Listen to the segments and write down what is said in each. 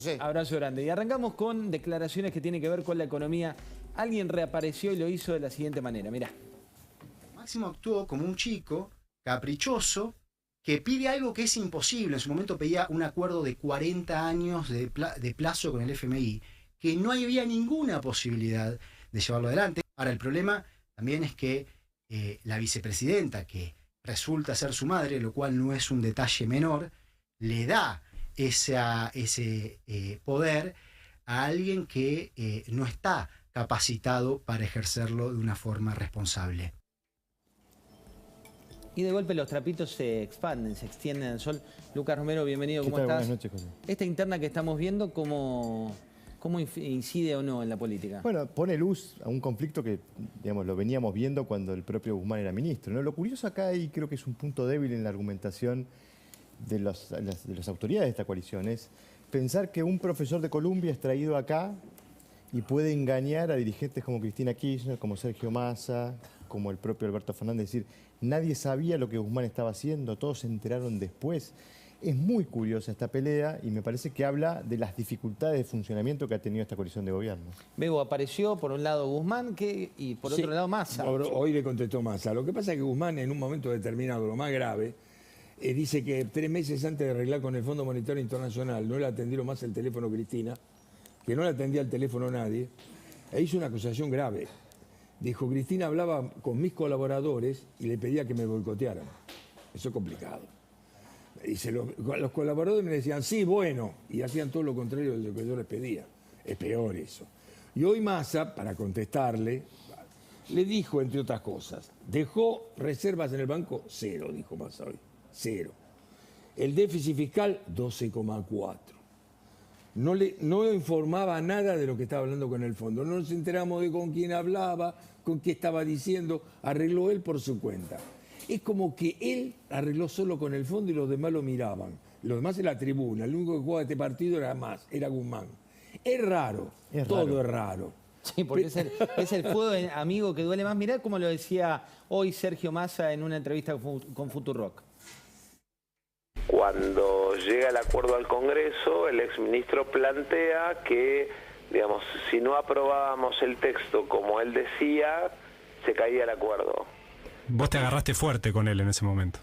Sí. Abrazo grande. Y arrancamos con declaraciones que tienen que ver con la economía. Alguien reapareció y lo hizo de la siguiente manera. Mirá. Máximo actuó como un chico caprichoso que pide algo que es imposible. En su momento pedía un acuerdo de 40 años de plazo con el FMI, que no había ninguna posibilidad de llevarlo adelante. Ahora, el problema también es que la vicepresidenta, que resulta ser su madre, lo cual no es un detalle menor, le da ese poder a alguien que no está capacitado para ejercerlo de una forma responsable. Y de golpe los trapitos se expanden, se extienden al sol. Lucas Romero, bienvenido, ¿cómo estás? Buenas noches, José. Esta interna que estamos viendo, ¿cómo incide o no en la política? Bueno, pone luz a un conflicto que, digamos, lo veníamos viendo cuando el propio Guzmán era ministro, ¿no? Lo curioso acá, y creo que es un punto débil en la argumentación de las autoridades de esta coalición, es pensar que un profesor de Columbia es traído acá y puede engañar a dirigentes como Cristina Kirchner, como Sergio Massa, como el propio Alberto Fernández. Es decir, nadie sabía lo que Guzmán estaba haciendo, todos se enteraron después. Es muy curiosa esta pelea y me parece que habla de las dificultades de funcionamiento que ha tenido esta coalición de gobierno. Bebo, apareció por un lado Guzmán y por otro lado Massa. Hoy le contestó Massa. Lo que pasa es que Guzmán, en un momento determinado, lo más grave, dice que 3 meses antes de arreglar con el Fondo Monetario Internacional no le atendieron más el teléfono Cristina, que no le atendía el teléfono nadie, e hizo una acusación grave. Dijo, Cristina hablaba con mis colaboradores y le pedía que me boicotearan. Eso es complicado. Dice, los colaboradores me decían, sí, bueno, y hacían todo lo contrario de lo que yo les pedía. Es peor eso. Y hoy Massa, para contestarle, le dijo, entre otras cosas, dejó reservas en el banco, 0, dijo Massa hoy, 0. El déficit fiscal, 12,4. No informaba nada de lo que estaba hablando con el fondo. No nos enteramos de con quién hablaba, con qué estaba diciendo. Arregló él por su cuenta. Es como que él arregló solo con el fondo y los demás lo miraban. Los demás en la tribuna. El único que jugaba este partido era Guzmán. Es raro. Todo es raro. Sí, porque es el fuego amigo que duele más. Mirá cómo lo decía hoy Sergio Massa en una entrevista con Futurock. Cuando llega el acuerdo al Congreso, el exministro plantea que, digamos, si no aprobábamos el texto como él decía, se caía el acuerdo. Vos te agarraste fuerte con él en ese momento.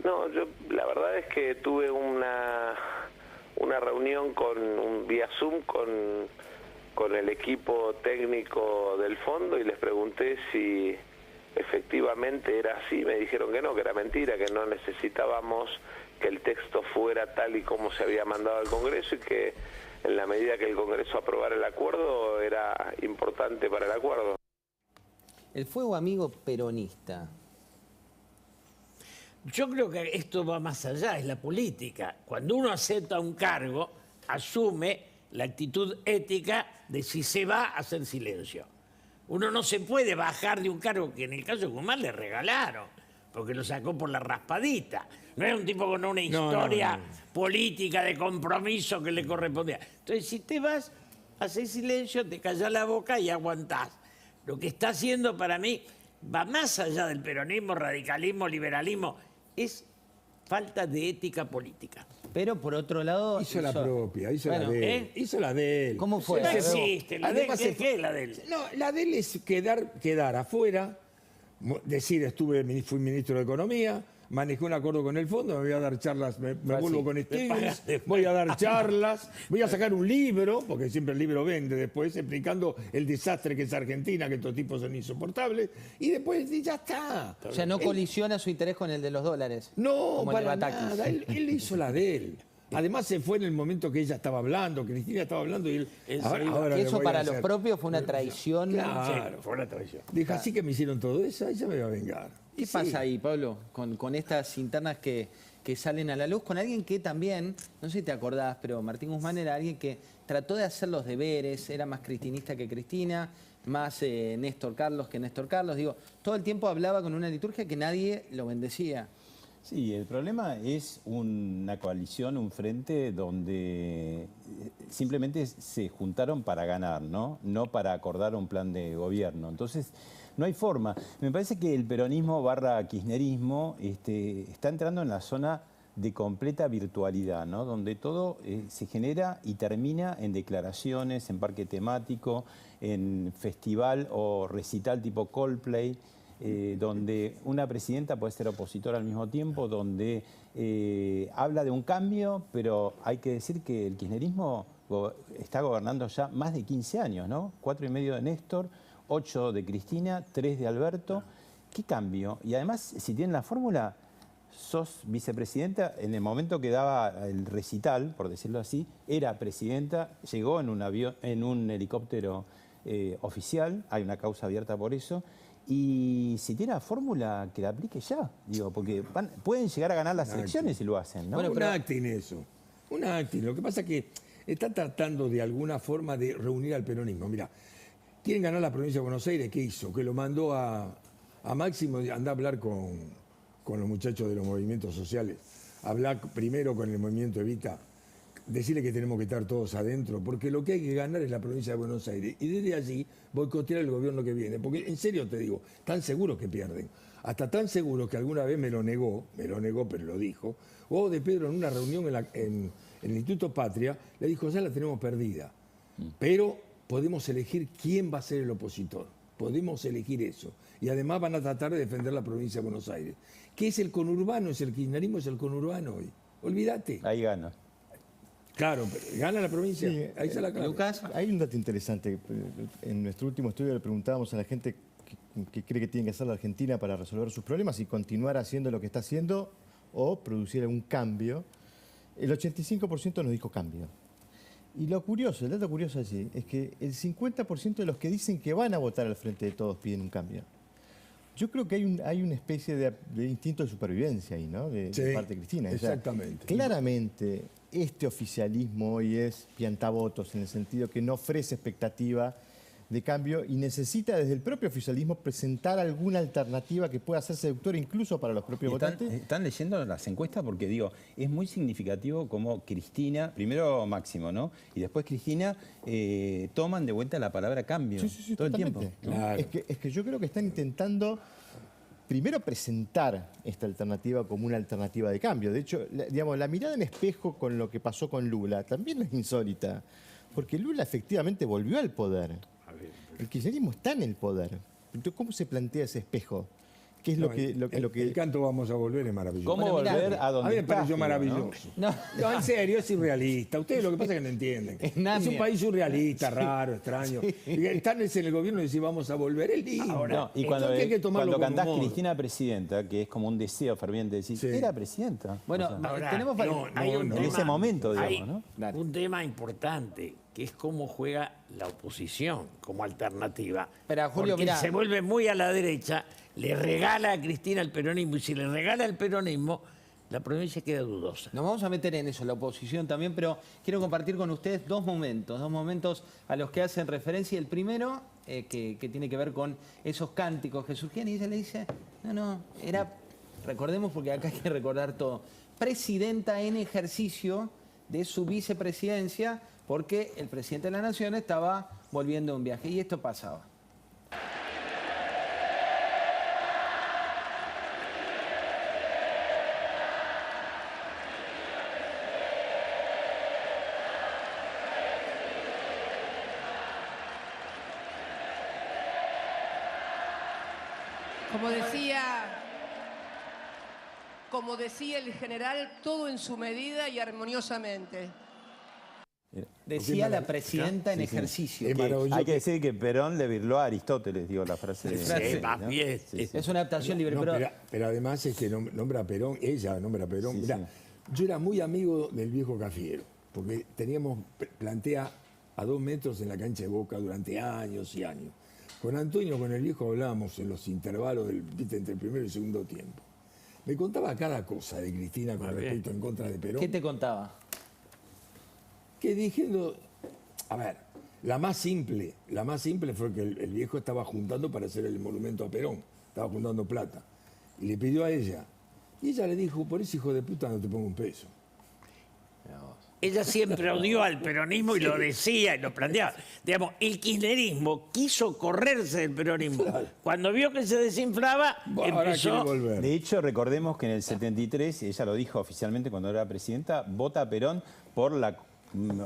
No, yo la verdad es que tuve una reunión vía Zoom con el equipo técnico del fondo y les pregunté si efectivamente era así. Me dijeron que no, que era mentira, que no necesitábamos que el texto fuera tal y como se había mandado al Congreso y que en la medida que el Congreso aprobara el acuerdo era importante para el acuerdo. El fuego amigo peronista. Yo creo que esto va más allá, es la política. Cuando uno acepta un cargo, asume la actitud ética de si se va a hacer silencio. Uno no se puede bajar de un cargo que en el caso de Guzmán le regalaron, porque lo sacó por la raspadita. No era un tipo con una historia política de compromiso que le correspondía. Entonces, si te vas, haces silencio, te callas la boca y aguantás. Lo que está haciendo para mí va más allá del peronismo, radicalismo, liberalismo. Es falta de ética política. Pero por otro lado... Hizo la propia, hizo la de él. Hizo la de él. ¿Cómo fue? No existe. ¿La de él? ¿Qué es la de él? No, la de él es quedar afuera, decir fui ministro de Economía, manejé un acuerdo con el fondo, me voy a dar charlas, me vuelvo con Stiglitz, voy a dar charlas, voy a sacar un libro, porque siempre el libro vende después, explicando el desastre que es Argentina, que estos tipos son insoportables, y después ya está. O sea, no colisiona su interés con el de los dólares. No, para nada, él hizo la de él. Además se fue en el momento que ella estaba hablando, Cristina estaba hablando y él... Ahora que eso para los propios fue una traición. Claro, sí, fue una traición. Dijo, así que me hicieron todo eso, ella me va a vengar. ¿Qué pasa ahí, Pablo, con estas internas que salen a la luz? Con alguien que también, no sé si te acordás, pero Martín Guzmán era alguien que trató de hacer los deberes, era más cristinista que Cristina, más Néstor Carlos que Néstor Carlos. Digo, todo el tiempo hablaba con una liturgia que nadie lo bendecía. Sí, el problema es una coalición, un frente donde simplemente se juntaron para ganar, ¿no? No para acordar un plan de gobierno. Entonces, no hay forma. Me parece que el peronismo / kirchnerismo está entrando en la zona de completa virtualidad, ¿no? Donde todo se genera y termina en declaraciones, en parque temático, en festival o recital tipo Coldplay, donde una presidenta puede ser opositora al mismo tiempo, donde habla de un cambio, pero hay que decir que el kirchnerismo está gobernando ya más de 15 años, ¿no? 4,5 de Néstor, 8 de Cristina, 3 de Alberto. ¿Qué cambio? Y además, si tienen la fórmula, sos vicepresidenta, en el momento que daba el recital, por decirlo así, era presidenta, llegó en un avión, en un helicóptero oficial, hay una causa abierta por eso, y si tiene la fórmula, que la aplique ya, digo, porque pueden llegar a ganar las elecciones si lo hacen, ¿no? Bueno, un acting eso, un acting. Lo que pasa es que está tratando de alguna forma de reunir al peronismo. Mira, quieren ganar la provincia de Buenos Aires, ¿qué hizo? Que lo mandó a Máximo, anda a hablar con los muchachos de los movimientos sociales, hablar primero con el movimiento Evita, decirle que tenemos que estar todos adentro, porque lo que hay que ganar es la provincia de Buenos Aires, y desde allí boicotear el gobierno que viene, porque en serio te digo, tan seguros que pierden, hasta tan seguros que alguna vez me lo negó, pero lo dijo, o de Pedro en una reunión en el Instituto Patria, le dijo, ya la tenemos perdida, pero podemos elegir quién va a ser el opositor, podemos elegir eso, y además van a tratar de defender la provincia de Buenos Aires. ¿Qué es el conurbano? Es el kirchnerismo, es el conurbano hoy. Olvídate. Ahí gana. Claro, pero gana la provincia. Sí, ahí está la clave. Lucas. Hay un dato interesante. En nuestro último estudio le preguntábamos a la gente qué cree que tiene que hacer la Argentina para resolver sus problemas y continuar haciendo lo que está haciendo o producir algún cambio. El 85% nos dijo cambio. Y lo curioso, el dato curioso allí, es que el 50% de los que dicen que van a votar al Frente de Todos piden un cambio. Yo creo que hay una especie de instinto de supervivencia ahí, ¿no? De parte de Cristina. Exactamente. O sea, claramente, este oficialismo hoy es piantavotos, en el sentido que no ofrece expectativa de cambio y necesita desde el propio oficialismo presentar alguna alternativa que pueda ser seductora incluso para los propios votantes. Están leyendo las encuestas porque, digo, es muy significativo como Cristina, primero Máximo, ¿no? Y después Cristina toman de vuelta la palabra cambio todo el tiempo. ¿No? Claro. Es que yo creo que están intentando primero presentar esta alternativa como una alternativa de cambio. De hecho, digamos, la mirada en espejo con lo que pasó con Lula también es insólita, porque Lula efectivamente volvió al poder. El kirchnerismo está en el poder. Entonces, ¿cómo se plantea ese espejo? ¿Qué es lo que El canto Vamos a Volver es maravilloso. ¿Cómo volver a donde A mí me estás, pareció digo, maravilloso. ¿no? No, en serio, es surrealista. Ustedes lo que pasa es que no entienden. Es Es Narnia. un país surrealista, raro, extraño. Y están en el gobierno y decir Vamos a volver, es lindo. No, y cuando, Entonces hay que tomarlo cuando con cantás humor. Cristina presidenta, que es como un deseo ferviente de decir, Sí. era presidenta. Bueno, O sea, Ahora, tenemos hay un no, en tema- ese momento, hay digamos, ¿no? Dale. un tema importante, que es cómo juega la oposición como alternativa. Pero, Julio, porque mirá. se vuelve muy a la derecha, le regala a Cristina el peronismo, y si le regala el peronismo, la provincia queda dudosa. Nos vamos a meter en eso, la oposición también, pero quiero compartir con ustedes dos momentos a los que hacen referencia. El primero, que tiene que ver con esos cánticos que surgían, y ella le dice, no, era, recordemos porque acá hay que recordar todo, presidenta en ejercicio de su vicepresidencia, porque el presidente de la Nación estaba volviendo de un viaje, y esto pasaba. Como decía el general, todo en su medida y armoniosamente. Decía la presidenta en Sí, sí. ejercicio. Es maravilloso. Hay que decir que Perón le virló a Aristóteles, digo, la frase de... Sí, más ¿no? bien. Sí, sí. Es una adaptación libre, No, pero pero además es que nombra a Perón, ella nombra a Perón. Sí, Mirá, sí. yo era muy amigo del viejo Cafiero, porque teníamos plantea a 2 metros en la cancha de Boca durante años y años. Con Antonio, con el viejo, hablábamos en los intervalos ¿viste? Entre el primero y el segundo tiempo. Me contaba cada cosa de Cristina con respecto en contra de Perón. ¿qué te contaba? Que diciendo, a ver, la más simple fue que el viejo estaba juntando para hacer el monumento a Perón, estaba juntando plata, y le pidió a ella, y ella le dijo, por ese hijo de puta no te pongo un peso. ella siempre odió al peronismo y lo decía y lo planteaba. Digamos, el kirchnerismo quiso correrse del peronismo. Cuando vio que se desinflaba, Ahora quiere empezó... volver. De hecho, recordemos que en el 73, ella lo dijo oficialmente cuando era presidenta, vota a Perón por la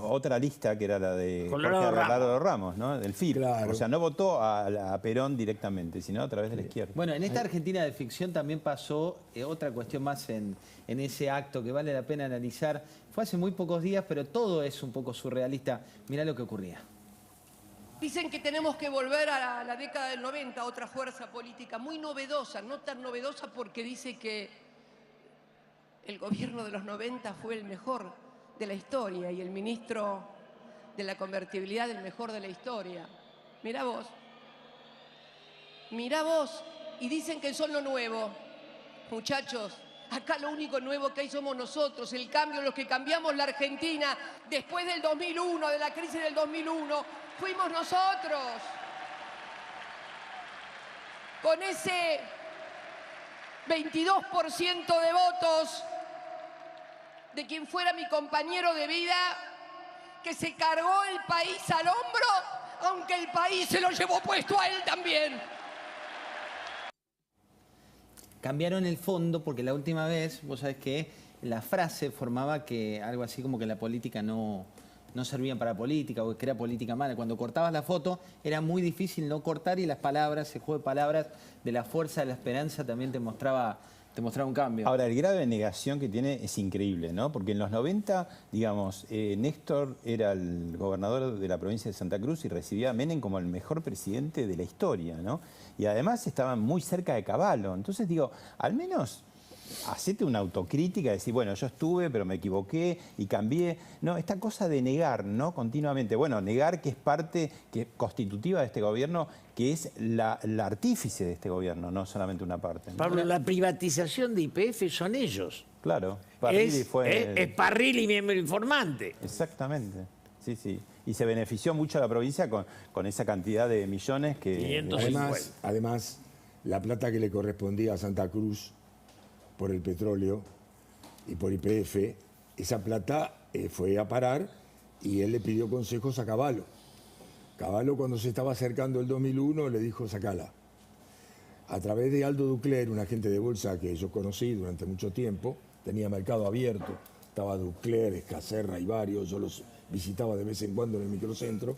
otra lista que era la de Colorado Jorge Ramos. Abelardo Ramos, ¿no? Del FIP. Claro. O sea, no votó a Perón directamente, sino a través de la izquierda. Bueno, en esta Argentina de ficción también pasó otra cuestión más en ese acto que vale la pena analizar. Fue hace muy pocos días, pero todo es un poco surrealista. Mirá lo que ocurría. Dicen que tenemos que volver a la década del 90, otra fuerza política muy novedosa, no tan novedosa porque dice que el gobierno de los 90 fue el mejor de la historia y el ministro de la convertibilidad el mejor de la historia. Mirá vos, y dicen que son lo nuevo. Muchachos, acá lo único nuevo que hay somos nosotros, el cambio, los que cambiamos la Argentina después del 2001, de la crisis del 2001, fuimos nosotros. Con ese 22% de votos de quien fuera mi compañero de vida, que se cargó el país al hombro, aunque el país se lo llevó puesto a él también. Cambiaron el fondo porque la última vez, vos sabés que la frase formaba que algo así como que la política no servían para política o que era política mala. Cuando cortabas la foto era muy difícil no cortar y las palabras, el juego de palabras de la fuerza de la esperanza también te mostraba un cambio. Ahora, el grado de negación que tiene es increíble, ¿no? Porque en los 90, digamos, Néstor era el gobernador de la provincia de Santa Cruz y recibía a Menem como el mejor presidente de la historia, ¿no? Y además estaban muy cerca de Cavallo. Entonces, digo, al menos hacete una autocrítica, decir, bueno, yo estuve, pero me equivoqué y cambié. No, esta cosa de negar, ¿no? Continuamente. Bueno, negar que es parte constitutiva de este gobierno, que es la artífice de este gobierno, no solamente una parte, ¿no? Pablo, la privatización de YPF son ellos. Claro. Parrilli Es Parrilli miembro informante. Exactamente. Sí, sí. Y se benefició mucho a la provincia con esa cantidad de millones que... 550. Además, la plata que le correspondía a Santa Cruz por el petróleo y por YPF, esa plata fue a parar y él le pidió consejos a Cavallo. Cavallo, cuando se estaba acercando el 2001, le dijo, sacala. A través de Aldo Ducler, un agente de bolsa que yo conocí durante mucho tiempo, tenía mercado abierto, estaba Ducler, Escacerra y varios, yo los visitaba de vez en cuando en el microcentro.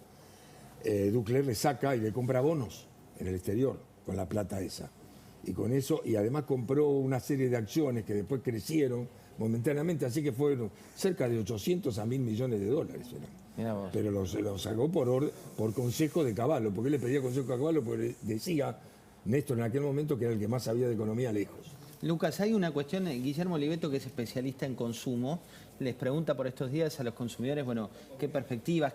Ducler le saca y le compra bonos en el exterior con la plata esa. Y con eso, y además compró una serie de acciones que después crecieron momentáneamente, así que fueron cerca de 800 a 1.000 millones de dólares. Mirá vos. Pero los sacó por consejo de Cavallo, porque él le pedía consejo a Cavallo, porque decía Néstor en aquel momento que era el que más sabía de economía lejos. Lucas, hay una cuestión, Guillermo Oliveto, que es especialista en consumo, les pregunta por estos días a los consumidores, bueno, qué perspectivas,